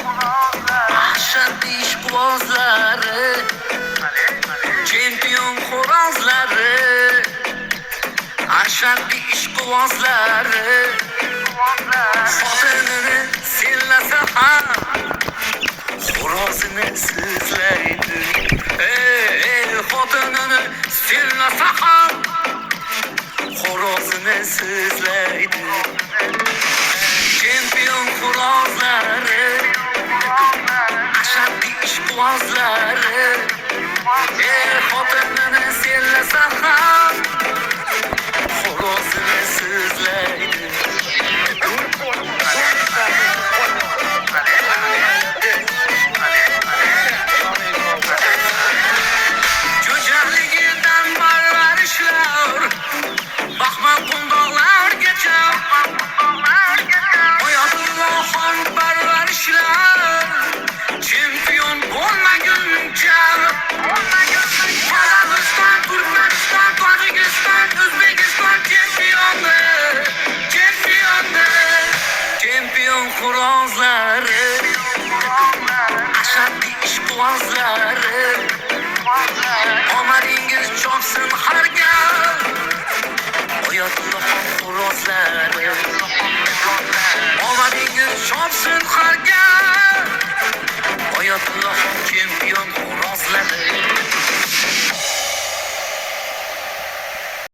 Ashaddiy ishqibozlari, chempion xo'rozlari, ashaddiy ishqibozlari, xotinini sellasa ham xo'rozini sizlaydi. Xotinini sellasa ham xo'rozini sizlaydi. Chempion xo'rozlari, ashaddiy ishqibozlari, xotinini sellasa ham xo'rozini sizlaydi. Jo'jaligidan parvarishlar, baxmal qundoqlargacha, Oyatullohon parvarishlar, chempion bo'lmaguncha. Qozog'iston, Turkmaniston, Tojikiston, O'zbekiston chempiondir, chempion xo'rozlari, ashaddiy ishqibozlari, omadingiz chopsin har gal. Oyatullohon xo'rozlari, omadingiz chopsin har gal.